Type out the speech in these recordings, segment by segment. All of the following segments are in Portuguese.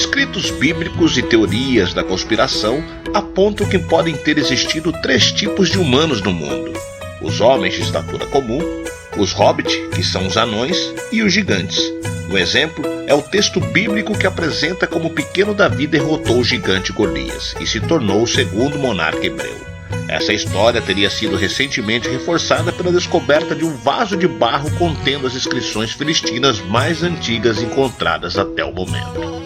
Escritos bíblicos e teorias da conspiração apontam que podem ter existido 3 tipos de humanos no mundo: os homens de estatura comum, os hobbits, que são os anões, e os gigantes. Um exemplo é o texto bíblico que apresenta como o pequeno Davi derrotou o gigante Golias e se tornou o segundo monarca hebreu. Essa história teria sido recentemente reforçada pela descoberta de um vaso de barro contendo as inscrições filistinas mais antigas encontradas até o momento.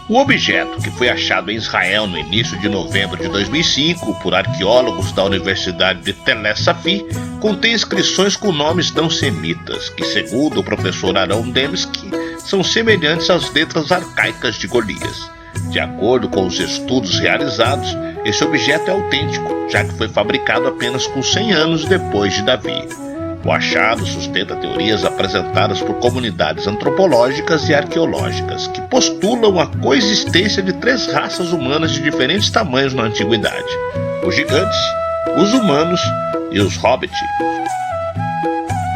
O objeto, que foi achado em Israel no início de novembro de 2005 por arqueólogos da Universidade de Tel Aviv, contém inscrições com nomes não semitas, que, segundo o professor Aaron Dembski, são semelhantes às letras arcaicas de Golias. De acordo com os estudos realizados, esse objeto é autêntico, já que foi fabricado apenas com 100 anos depois de Davi. O achado sustenta teorias apresentadas por comunidades antropológicas e arqueológicas, que postulam a coexistência de 3 raças humanas de diferentes tamanhos na antiguidade: os gigantes, os humanos e os hobbits.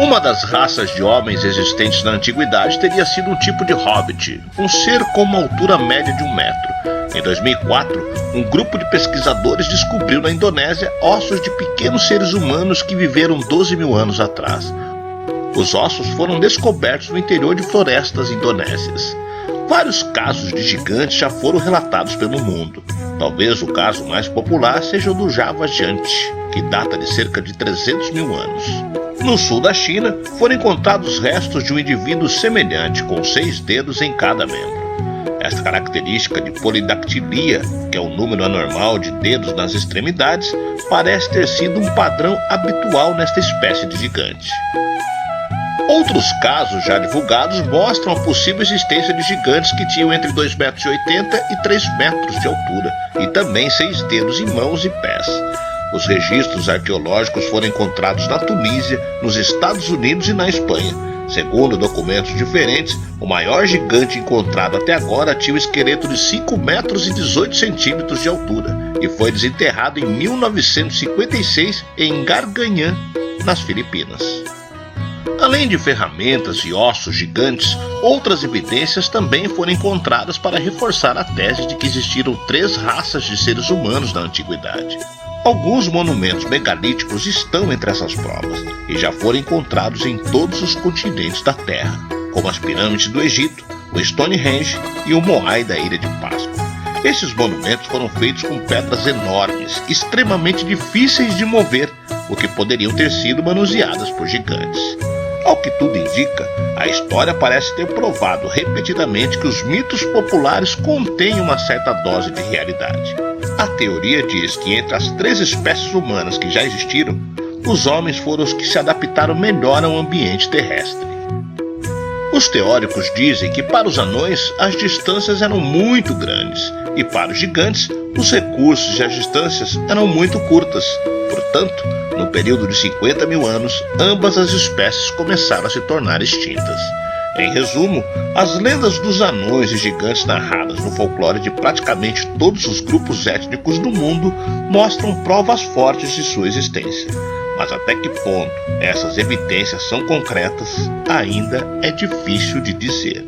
Uma das raças de homens existentes na antiguidade teria sido um tipo de hobbit, um ser com uma altura média de 1 metro. Em 2004, um grupo de pesquisadores descobriu na Indonésia ossos de pequenos seres humanos que viveram 12 mil anos atrás. Os ossos foram descobertos no interior de florestas indonésias. Vários casos de gigantes já foram relatados pelo mundo. Talvez o caso mais popular seja o do Java Giant, que data de cerca de 300 mil anos. No sul da China, foram encontrados restos de um indivíduo semelhante, com 6 dedos em cada membro. Esta característica de polidactilia, que é o número anormal de dedos nas extremidades, parece ter sido um padrão habitual nesta espécie de gigante. Outros casos já divulgados mostram a possível existência de gigantes que tinham entre 2,80 metros e 3 metros de altura, e também 6 dedos em mãos e pés. Os registros arqueológicos foram encontrados na Tunísia, nos Estados Unidos e na Espanha. Segundo documentos diferentes, o maior gigante encontrado até agora tinha um esqueleto de 5 metros e 18 centímetros de altura e foi desenterrado em 1956 em Garganhã, nas Filipinas. Além de ferramentas e ossos gigantes, outras evidências também foram encontradas para reforçar a tese de que existiram 3 raças de seres humanos na antiguidade. Alguns monumentos megalíticos estão entre essas provas e já foram encontrados em todos os continentes da Terra, como as pirâmides do Egito, o Stonehenge e o Moai da Ilha de Páscoa. Esses monumentos foram feitos com pedras enormes, extremamente difíceis de mover, o que poderiam ter sido manuseadas por gigantes. Ao que tudo indica, a história parece ter provado repetidamente que os mitos populares contêm uma certa dose de realidade. A teoria diz que entre as 3 espécies humanas que já existiram, os homens foram os que se adaptaram melhor ao ambiente terrestre. Os teóricos dizem que para os anões as distâncias eram muito grandes e para os gigantes os recursos e as distâncias eram muito curtas. Portanto, no período de 50 mil anos, ambas as espécies começaram a se tornar extintas. Em resumo, as lendas dos anões e gigantes narradas no folclore de praticamente todos os grupos étnicos do mundo mostram provas fortes de sua existência. Mas até que ponto essas evidências são concretas, ainda é difícil de dizer.